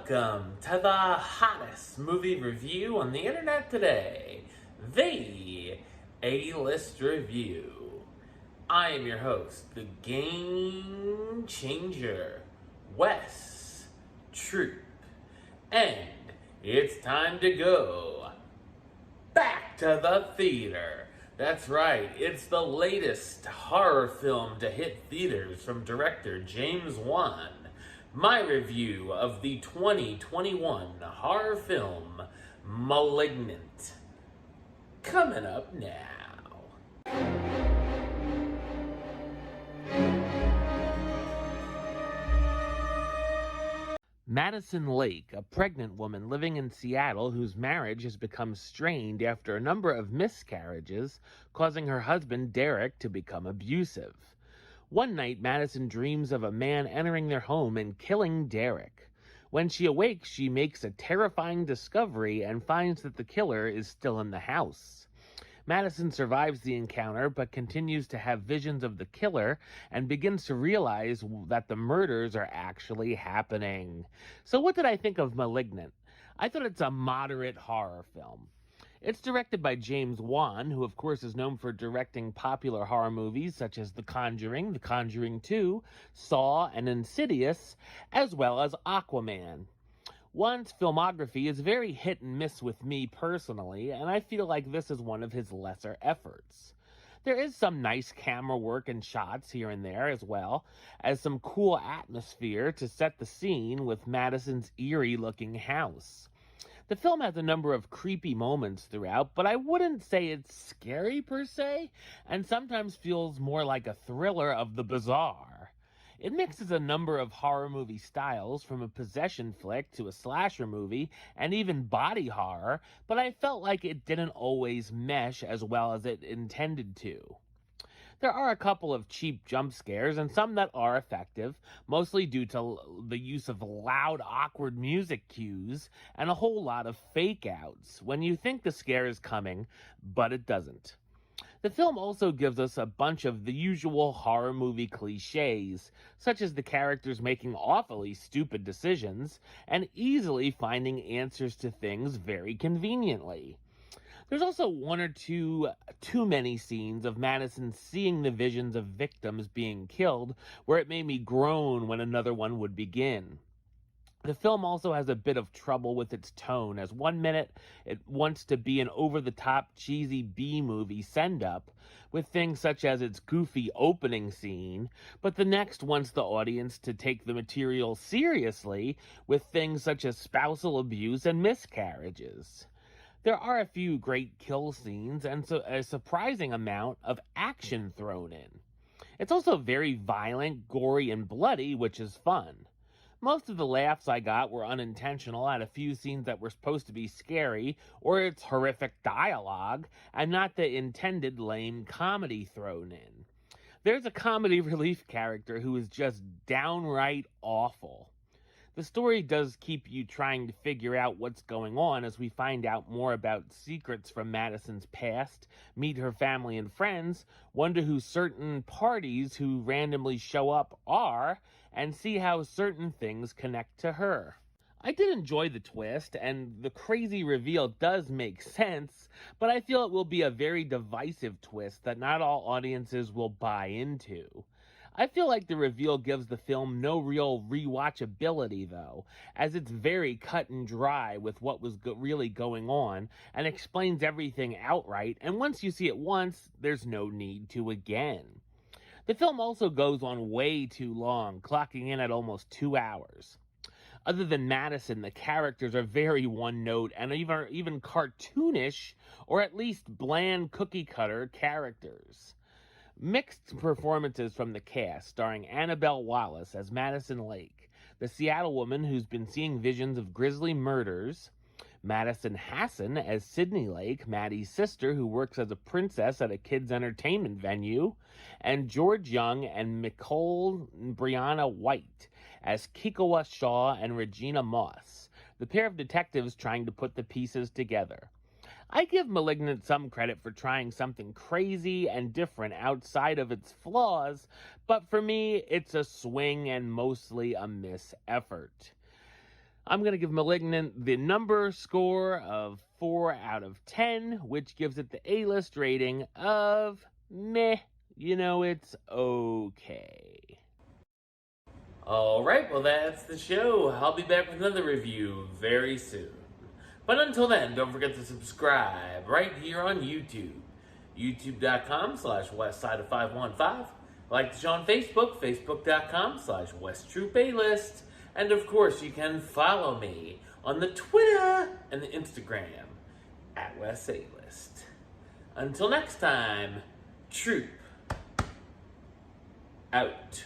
Welcome to the hottest movie review on the internet today, the A-List Review. I am your host, the Game Changer, Wes Troop, and it's time to go back to the theater. That's right, it's the latest horror film to hit theaters from director James Wan. My review of the 2021 horror film Malignant. Coming up now. Madison Lake, a pregnant woman living in Seattle whose marriage has become strained after a number of miscarriages, causing her husband Derek to become abusive. One night, Madison dreams of a man entering their home and killing Derek. When she awakes, she makes a terrifying discovery and finds that the killer is still in the house. Madison survives the encounter but continues to have visions of the killer and begins to realize that the murders are actually happening. So what did I think of Malignant? I thought it's a moderate horror film. It's directed by James Wan, who of course is known for directing popular horror movies such as The Conjuring 2, Saw, and Insidious, as well as Aquaman. Wan's filmography is very hit and miss with me personally, and I feel like this is one of his lesser efforts. There is some nice camera work and shots here and there, as well as some cool atmosphere to set the scene with Madison's eerie-looking house. The film has a number of creepy moments throughout, but I wouldn't say it's scary per se, and sometimes feels more like a thriller of the bizarre. It mixes a number of horror movie styles, from a possession flick to a slasher movie, and even body horror, but I felt like it didn't always mesh as well as it intended to. There are a couple of cheap jump scares and some that are effective, mostly due to the use of loud, awkward music cues and a whole lot of fake outs when you think the scare is coming, but it doesn't. The film also gives us a bunch of the usual horror movie cliches, such as the characters making awfully stupid decisions and easily finding answers to things very conveniently. There's also one or two too many scenes of Madison seeing the visions of victims being killed, where it made me groan when another one would begin. The film also has a bit of trouble with its tone, as one minute it wants to be an over-the-top cheesy B-movie send-up, with things such as its goofy opening scene, but the next wants the audience to take the material seriously, with things such as spousal abuse and miscarriages. There are a few great kill scenes and a surprising amount of action thrown in. It's also very violent, gory, and bloody, which is fun. Most of the laughs I got were unintentional at a few scenes that were supposed to be scary, or it's horrific dialogue, and not the intended lame comedy thrown in. There's a comedy relief character who is just downright awful. The story does keep you trying to figure out what's going on as we find out more about secrets from Madison's past, meet her family and friends, wonder who certain parties who randomly show up are, and see how certain things connect to her. I did enjoy the twist, and the crazy reveal does make sense, but I feel it will be a very divisive twist that not all audiences will buy into. I feel like the reveal gives the film no real rewatchability, though, as it's very cut and dry with what was really going on, and explains everything outright, and once you see it once, there's no need to again. The film also goes on way too long, clocking in at almost 2 hours. Other than Madison, the characters are very one-note and even cartoonish, or at least bland cookie-cutter characters. Mixed performances from the cast, starring Annabelle Wallis as Madison Lake, the Seattle woman who's been seeing visions of grisly murders, Madison Hassan as Sydney Lake, Maddie's sister who works as a princess at a kids' entertainment venue, and George Young and Nicole Brianna White as Kikoa Shaw and Regina Moss, the pair of detectives trying to put the pieces together. I give Malignant some credit for trying something crazy and different outside of its flaws, but for me, it's a swing and mostly a miss effort. I'm going to give Malignant the number score of 4 out of 10, which gives it the A-list rating of meh. It's okay. Alright, well that's the show. I'll be back with another review very soon. But until then, don't forget to subscribe right here on YouTube. YouTube.com/WestsideOf515. Like the show on Facebook, Facebook.com/WestTroopaList. And of course, you can follow me on the Twitter and the Instagram at WestAList. Until next time, Troop out.